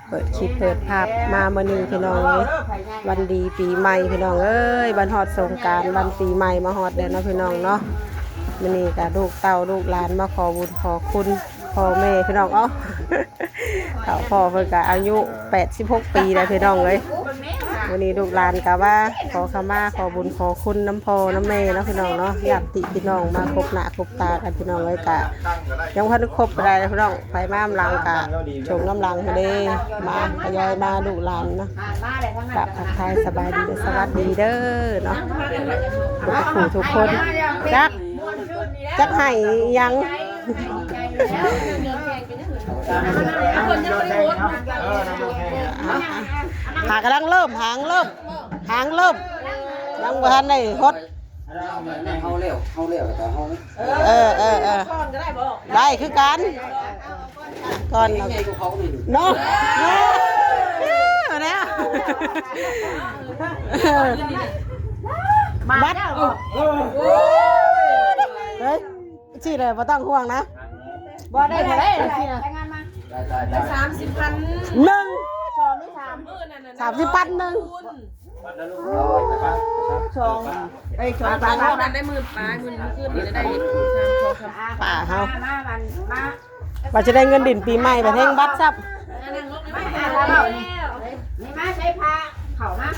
เปิดคลิปเปิดภาพมามื้อนี้พี่น้องเอ้ยวันดีปีใหม่พี่น้องเอ้ยวันฮอดสงกรานต์วันปีใหม่มาฮอดเด้อเนาะพี่น้องเนาะมื้อนี้ก็ลูกเต้าลูกหลานมาขอบุญขอคุณพ่อแม่พี่น้องพ่อเพิ่นก็อายุ86ปีแล้วพี่น้องเอ้ยวันนี้ลูกหลานก็ว่าขอขมาขอบุญขอคุณน้ำพ่อน้ำแม่เนาะพี่น้องเนาะญาติพี่น้องมาครบหน้าครบตากันพี่น้องเอ้ยก็ยังพันครบได้พี่น้องไปมาอำลังกะชงน้ำลังเด้มาทยอยมาลูกหลานเนาะกับทักทายสบายดีสวัสดีเด้อเนาะทุกคนจักให้ยังหากำลังเริ่มหางเริ่มยังบ่ทันได้ฮดเฮาเร็วแต่เฮาได้คือกันก่อนเนาะเนี่ยบัดเฮ้ยชื่ออะไรบ่ต้องห่วงนะบ่ได้เท่าไหร่สินะได้30,000หนึ่ง30,000หนึ่งชองปลาเราได้มือปลามือขึ้นนี่จะได้ป่าเฮาว่าจะได้เงินดินปีใหม่ไปแทงบัตรซับนี่มาใช้ผ้าเข่ามา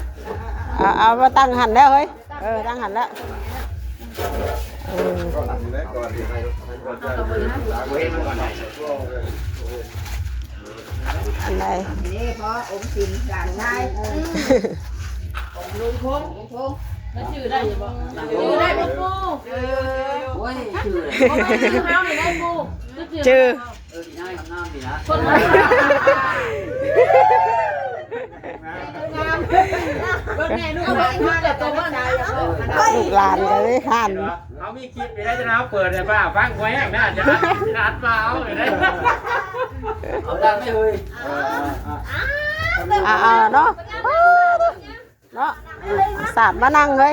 เอามาตั้งหันแล้วเฮ้ยตั้งหันแล้วอันไหนนี่พออมสินหลานได้ลุงคงแล้วชื่อได้ยังบ่ชื่อได้บ่ปูโอ้ยชื่อเฮานี่ได้ปูชื่อง่ายน้ำดีนะคนลูกหลานเลยหันเขามีคลิปไปได้จะนะเปิดเลยป่ะฟังไว้อย่างนั้นจะนัดมาเอาเลยได้เอาได้ไม่เลยเนาะสาดมานั่งเลย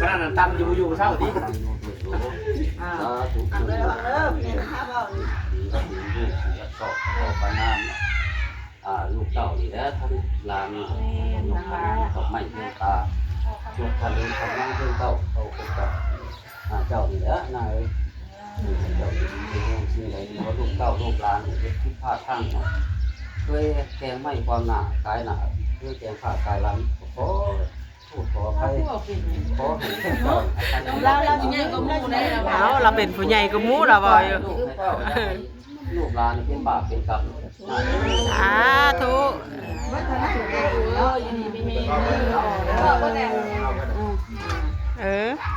ก็นั่นตำอยู่เท่าที่ลูกเต่านี่แหละทั้งลานลูกดอกไม้เทียนตาลูกทะเลทำนั่งเทียนเต่าเขาเป็นเจ้านี่แหละนายเจ้านี่ชื่ออะไรนี่ว่าลูกเต่าลูกลานที่ผ้าทั้งเคยแกงไม้ความหนากายหนาเคยแกงผ้ากายล้ำขอให้เราใหญ่ก็มูได้แล้วเราเป็นผู้ใหญ่ก็มูเราบ่อยู่ลูกหลานเป็นบาปเป็นกรรมทุก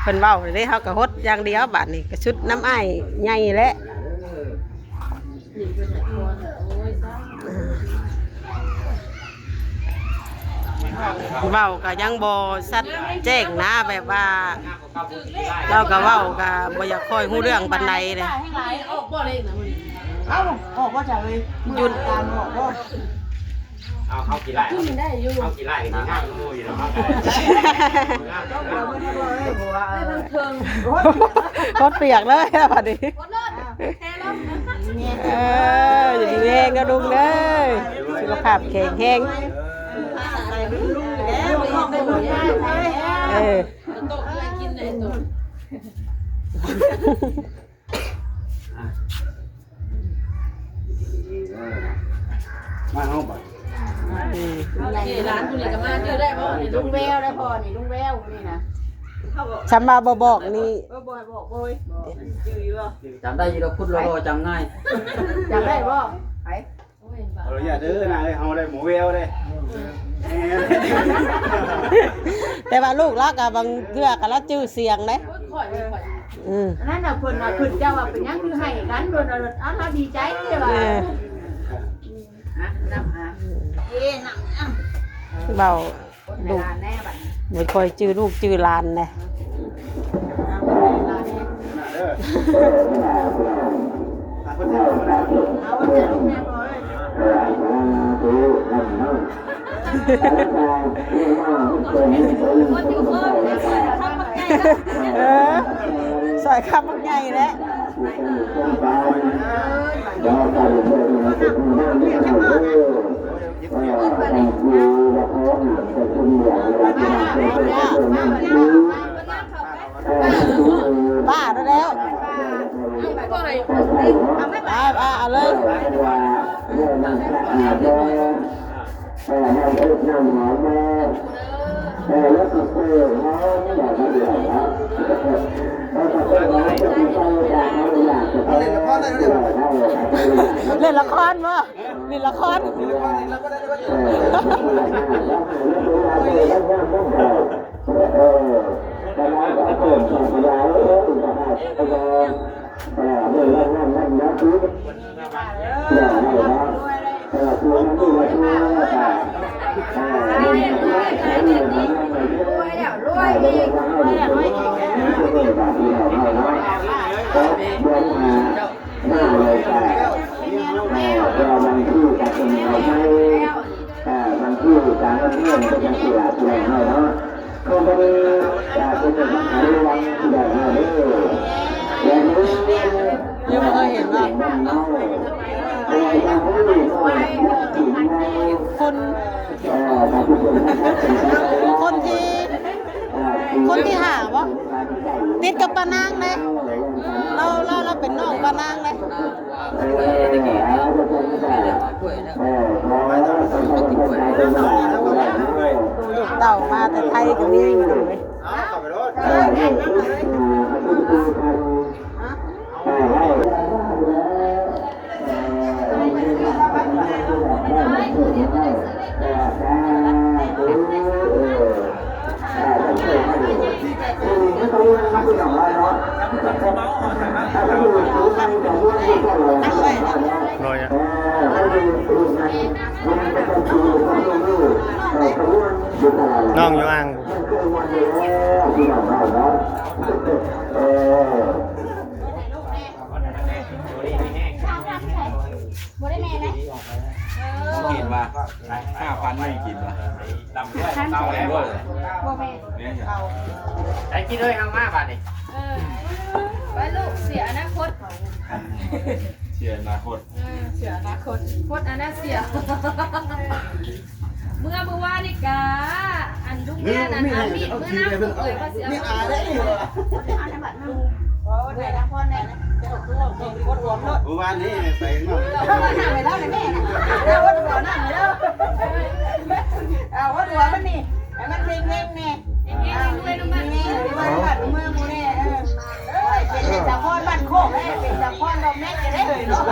เพิ่นเว้าได้เฮาก็ฮดอย่างเดียวบัดนี้ก็ชุดน้ำอ้ายใหญ่แล้วเว้าก็ยังบ่ชัดแจ้งนะแบบว่าเราก็เว้าก็บ่อยากค่อยฮู้เรื่องปานใดเด้ออกบ่เลยนะมื้อนี้ออกบ่จ้ะเอ้ยหยุดตามออกบ่เอาเข้ากี่ไร่เข้ากี่ไร่นี่ง่ายงูอยู่แล้วรถเปียกเลยบัดนี้อยู่ดีแห้งก็ลุงเด้อสุขภาพแข็งแรงมาห้องบ่ร้านคุณนี่ก็มาชื่อได้บ่นี่ลุงแววได้พอนี่ลุงแววนี่นะฉันมาบอกนี่บอกบ่ชื่ออยู่บ่จำได้ยี่เราพูดรอจำง่ายจำได้บ่ไปเราอย่าดื้อนะเฮาได้หมูแววเลยแต่ว่าลูกรักอะบางเทื่อก็แล้วชื่อเสียงเด้นั่นน่ะเพิ่นว่าขึ้นเจ้าว่าเป็นหยังคือให้กันโดนเราดีใจเด้อว่าน้ำเบาลูกไม่ค่อยจื้อลูกจื้อหลานเลยสอยคำมันใหญ่แล้ว ป้าได้แล้วเอาเลยเล่นละครมั้ยมีละครยังไม่เคยเห็นว่าคนที่หาวะติดกับปานางเลยเราเป็นน้องปานางเลยลูกเต่ามาแต่ไทยกับนี่อยู่เลยน้องอยู่อ่างกินมา5,000ไม่กินวะดำด้วยเตาแล้วด้วยเนี่ยไอ้กินด้วยทางมาบาทนี่ไว้ลูกเสียอนาคต เสียอนาคต เสียอนาคตคตอันนั้นเสียเมื่อว่านี่กาอันลูกแม่นั้นอันมีเมื่อน้ำเอ่ยก็เสียมีอะไรได้เหรอวันนี้ไปเนาะ เอาหัวหน้าไปแล้วแม่เอาหัวหน้าไปแล้วเอาหัวมันนี่มันเพ่งๆนี่บ้านเมืองมูนี่เป็นตะพอนบ้านโคกเป็นตะพอนดอกแม็กจะได้เลยเนาะ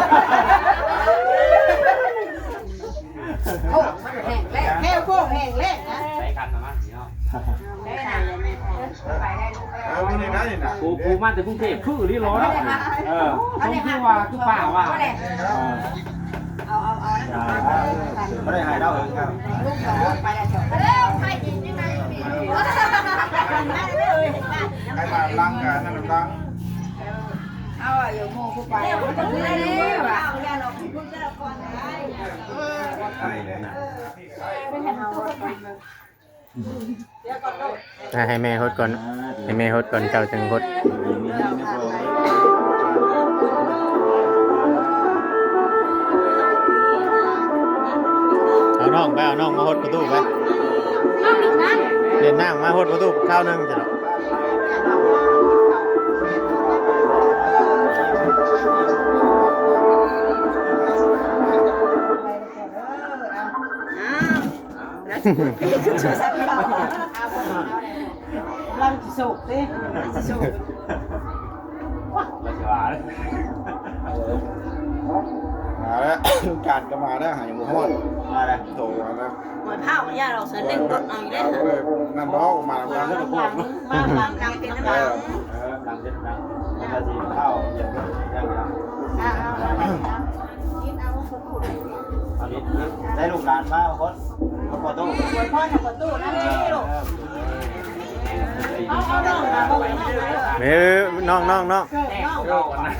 โอ้มันแห้งแล้แค่โคกแห้งเละนะ ใส่คันมามั้งเนาะ ได้นานเลยแม่ไปได้ลูก เอาเนี่ยนะนี่นะกูมาแต่กรุงเทพคือที่ร้อนต้องคือว่าคือป่าว่าเอาไม่ได้หายดาวเองครับ ลูกเขาไปแล้วจบ แล้วใครกินยังไงมี ใครมาล้างกันนั่นล้าง เอาอยู่โมกูไปเอาจะพูดอะไรวะเอาอย่าหลอกพูดจะก่อนได้ ใช่เลยนะ ให้แม่ฮดก่อนให้แม่ฮดก่อนเจ้าจึงฮดเอาน้องไปเอาน้องมาฮดประตูไปเล่นน้ำมาฮดประตูข้าวนึงจ้ะเนาะลังสุกดิสุก ราชวามาแล้วการก็มาแล้วหายหมูทอดมาแล้วโตมาแล้ว หมดข้าวย่าเราเสด็จรถเอาได้เหรอ น้ำร้อนมาแล้วก็พวก มาลังเป็นน้ำมัน น้ำเย็นนะมันจะสีข้าวเย็นยังได้ลูกหลานมาคนประตู พ่อทำประตูนั่นเองลูกเอาน้องมาบอกน้องเลย น้องน้อง โยกนะ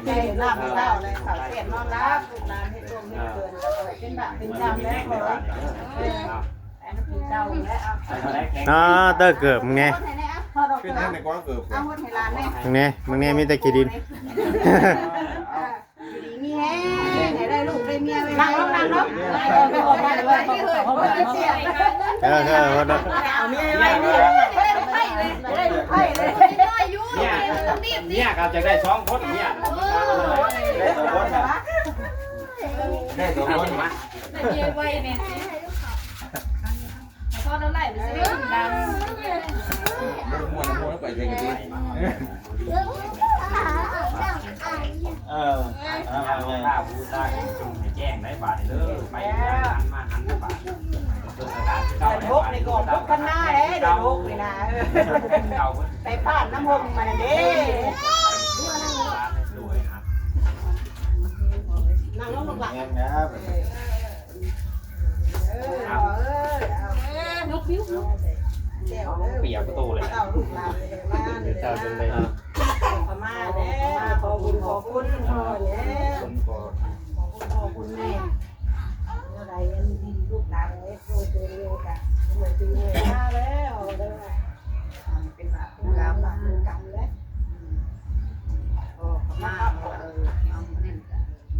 เห็นหน้าไม่เล่าเลยเขาเปลี่ยนนอนรับลูกหลานให้ร่วมให้เกินเป็นแบบเป็นจำแล้วเลยอันนี้เป็นเจ้าแล้วเอา เตอร์เกือบไง คนไหนเนี่ย พอดอก ขึ้นนั่นในกว้างเกือบ เอาหมดให้หลานแม่ มึงเนี่ยมีแต่ขี้ดิน มีแห้งให้ได้ลูกได้เมียไว้นั่งลงนั่งลง ไปออกมาเลยว่าเขาแบบ ฮอด เอาเมียไว้นี่ได้ไพ่เลยได้ไพ่เลย เนี่ยครับจะได้2คนเนี่ยได้2คนได้2คนมา เยอะไว้เนี่ยพอเราไล่ไปซื้อดัง ม้วนไปเองดีถ้าผู้ได้จุ่มให้แจ้งได้บาทเด้อไปหันมาหันบาททุกในกองทุกข้างหน้าเลยเดี๋ยวทุกนี่นะไปพาดน้ำหงมาเด้นั่งลงลงหลัง นะครับ นกบิ้ว เปียกประตูเลย เอาลูกหลานเลยมาเนี่ย เจ้าจนเลย พม่าเนี่ยขอบุญขอคุณพ่อเนี่ยขอคุณแม่อะไรกันดีลูกหลานเลยโตเจริญกันเหมือนปีเลยมาแล้วเด้อเป็นแบบเป็นกรรมเป็นกรรมเลยโอ้พม่าเอาเนี่ย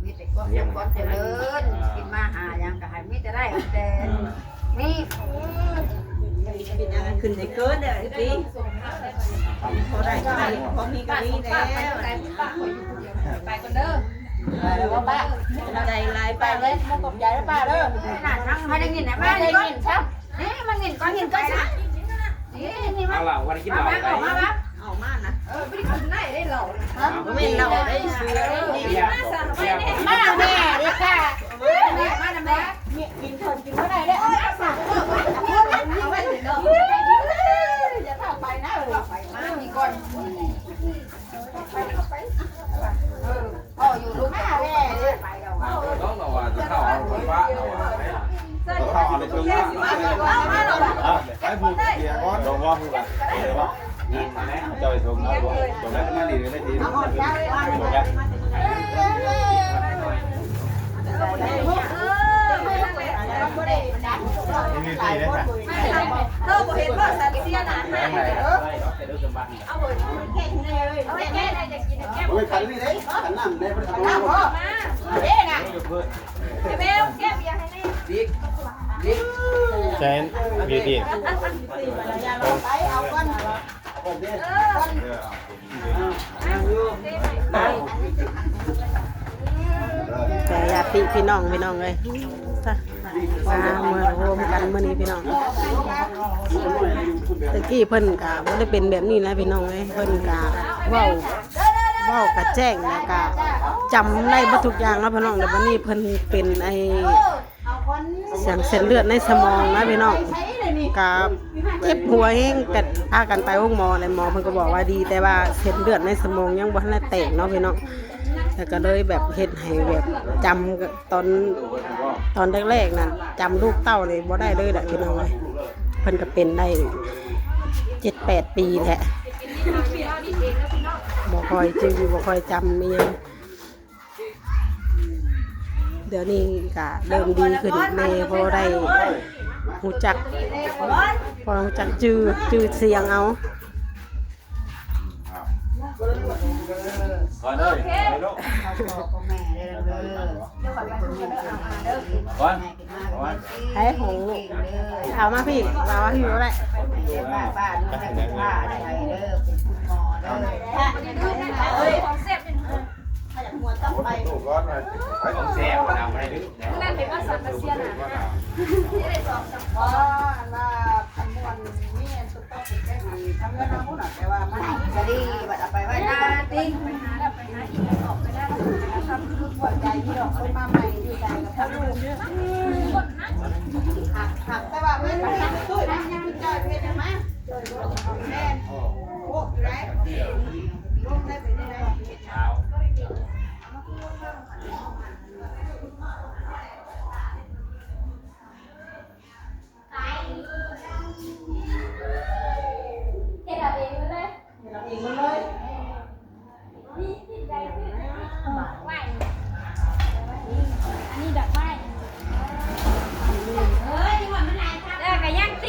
มีแต่ก็เป็นคนเจริญกินมาหายังก็ให้มีแต่ได้แต่นี่กินยังขึ้นได้เกินเด้อพี่พอได้พอมีก็มีแล้ว ไปคนเด้อ แล้วว่าป้าใจลายป้าเลยมันกบใหญ่แล้วป้าเด้อน่าทั้งให้ได้เงินนะป้าได้เงินครับนี่มันเงินก้อนเงินก้อนนะนี่มัน เอาล่ะวันกินเหล้าไป ออกมาปะออกมานะ ไม่ได้คนไหนได้หรอก ไม่เราได้ซื้อ มาแม่ดิค่ะ แม่มาแม่กินคนกินเท่าไหร่ได้เอาสั่งเอาไว้เลยเนาะอย่าถ้าไปนะไปมามีก่อนพ่ออยู่ลูกแม่ไปแล้ว ต้องระวังจะเข้าเอาคนฟ้าเอาเข้าอะไรเพิ่มว่า ไปผูกเกียร์ก้อนลงว่าผูกอ่ะนี่มาแล้วเจ้าไปชมนะว่าชมแล้วมาดีเลยได้ที เอาหมดแล้วเลยหมดแล้วเธอบอกเห็นว่าสัตว์เสียนะเอาหมดแค่นี้เลยเอาแค่ไหนจะกินแค่ โอ้ยขันนี่เลยขันน้ำได้ประตู น้ำพ่อเอ๊ะนะ เบลแก้เบียร์ให้แน่ เชนบีบี ไปเอาก้อน แต่ญาติพี่น้องเลยมาเมื่อรวมกันมื้อนี้พี่น้องตะกี้เพิ่นก็บ่ได้เป็นแบบนี้นะพี่น้องเอ้ยเพิ่นก็เว้ากะแจ้งแล้วก็จำได้บ่ทุกอย่างแล้วพี่น้องแต่วันนี้เพิ่นเป็นไอ้เสียงเส้นเลือดในสมองนะพี่น้องก็เจ็บหัวแฮงก็พากันไปโรงหมอแล้วหมอเพิ่นก็บอกว่าดีแต่ว่าเส้นเลือดในสมองยังบ่ทันได้แตกเนาะพี่น้องแต่ก็เลยแบบเฮ็ดให้แบบจำตอนแรกๆนั่นจำลูกเต้าเลยบ่ได้เลยแหละพี่น้องเลยเพิ่นก็เป็นได้ 7-8 ปีแหละบ่ค่อยจื้อบ่ค่อยจำมีหยังเดี๋ยวนี้ก็เริ่มดีขึ้นแม่พอได้รู้จักจื้อเสียงเอา ก่อนเลยลูกก่อน ให้หงลูกเอามาพี่มาว่าพี่ก็ได้ ป้าดูให้ป้าอะไรเด้อเป็นหมอเด้อ ของเสียบเป็น ถ้าอยากหัวต้องไป ถูกก้อนเลย ของแซ่บเอาไปดึก นั่นเห็นว่าสัตว์เสียนะนี่ได้สอง เพราะว่าคำนวณนี่สุดต้องติดแค่ไหนทำเงินน้ำพุ่นแต่ว่ามันจะดีบัดเอาไปไว้นาติ้ง ไปหาแล้วไปหาอีกออกไปได้แล้วทำคือ หัวใจที่เราคนมาใหม่อยู่ใจกับพ่อลูกหักแต่ว่าไม่ได้ตุ้ยนะยังจอยเพชรมาแม่โอ้ยไรลูกได้ไปได้ เช้า เฮ็ดเอาเองเลย เราเองมันเลย ไหวอันนี้ดอกไม้เฮ้ยจังหวะมันไหนครับแล้วก็ยังเ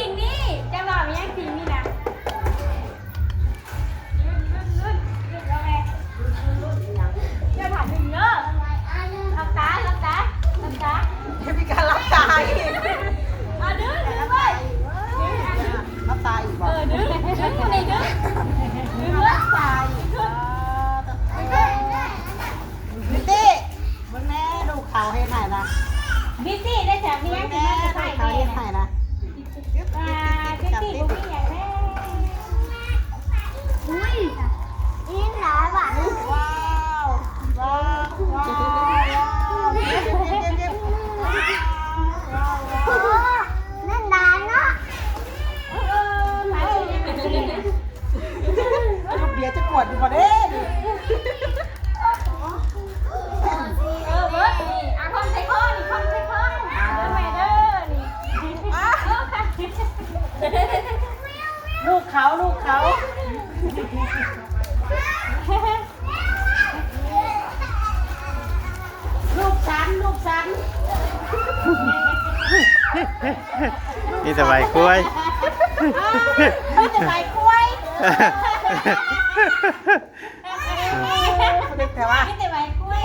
แต่ใบกล้วย มีแต่ใบกล้วย แต่ว่า มีแต่ใบกล้วย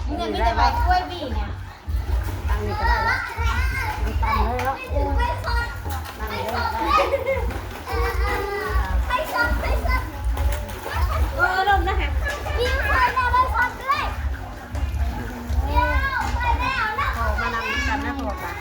มีแต่ใบกล้วยบีเนี่ย ตั้งนี่ก็ได้แล้วตั้งเลยแล้วตั้งเลยแล้ว ลมนะคะ มานำกันนะพวกกัน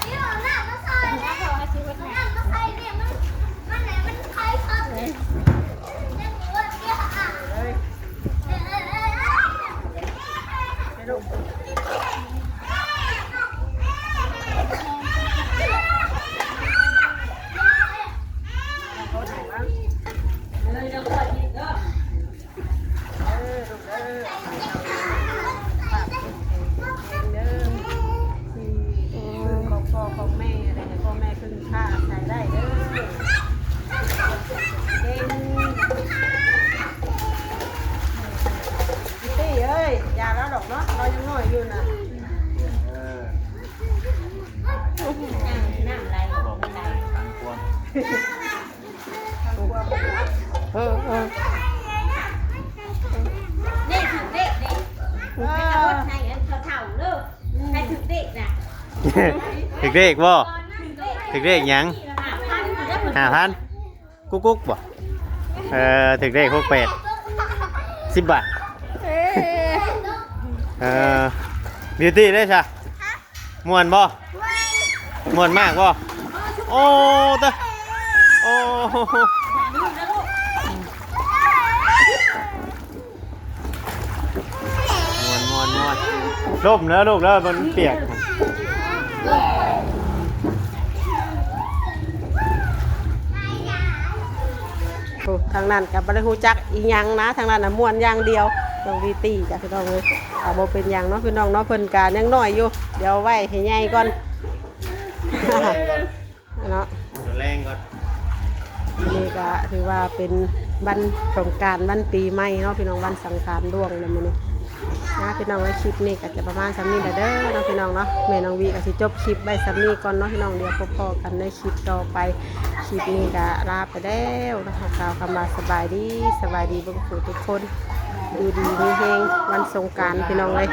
ของพ่อของแม่อะไรเนี่ยพ่อแม่พึ่งค่าใช้ได้เด้อเก่งพี่เอ้ยอย่าแล้วดอกเนาะเรายังน้อยอยู่นะ น้ำไหล เออ เด็กถึงเด็กเด็กให้กระโดดให้เถ่าเลิกให้ถึงเด็กน่ะ ถึกเด็กบ่ ถึงเด็ก ถึกเด็กหยัง 5,000 5,000กุ๊กบ่ถึกเด็ก68 10 บาทบิวตี้ได้ซะม่วนบ่ม่วนมากบ่โอ้ตะโอ้ม่วนล่มแล้วลูกแล้วมันเปียก โอ้ทางนั้นกับบริฮูจักอีหยังนะทางนั้นน่ะม่วนอย่างเดียวน้องวีตี้จ้ะพี่น้องเลยเอาบ่เป็นหยังเนาะพี่น้องเนาะเพิ่นกายังน้อยอยู่เดี๋ยวไว้ให้ใหญ่ก่อน เนาะ แรงก่อน นี่ก็ถือว่าเป็นวันสงกรานต์วันปีใหม่เนาะพี่น้องวันสังขารล่วงแล้วมื้อนี้นะพี่น้องไว้คลิปนี้ก็จะประมาณซ้ำนี้แหละเด้อเนาะพี่น้องเนาะแม่น้องวีก็สิจบคลิปไว้ซ้ำนี้ก่อนเนาะพี่น้องเดี๋ยวพบกันในคลิปต่อไปคลิปนี้ก็ลาไปแล้วนะคะกล่าวคำว่าสบายดีเบิ่งผู้ทุกคนดูดีมีเฮงวันสงกรานต์พี่น้องเลย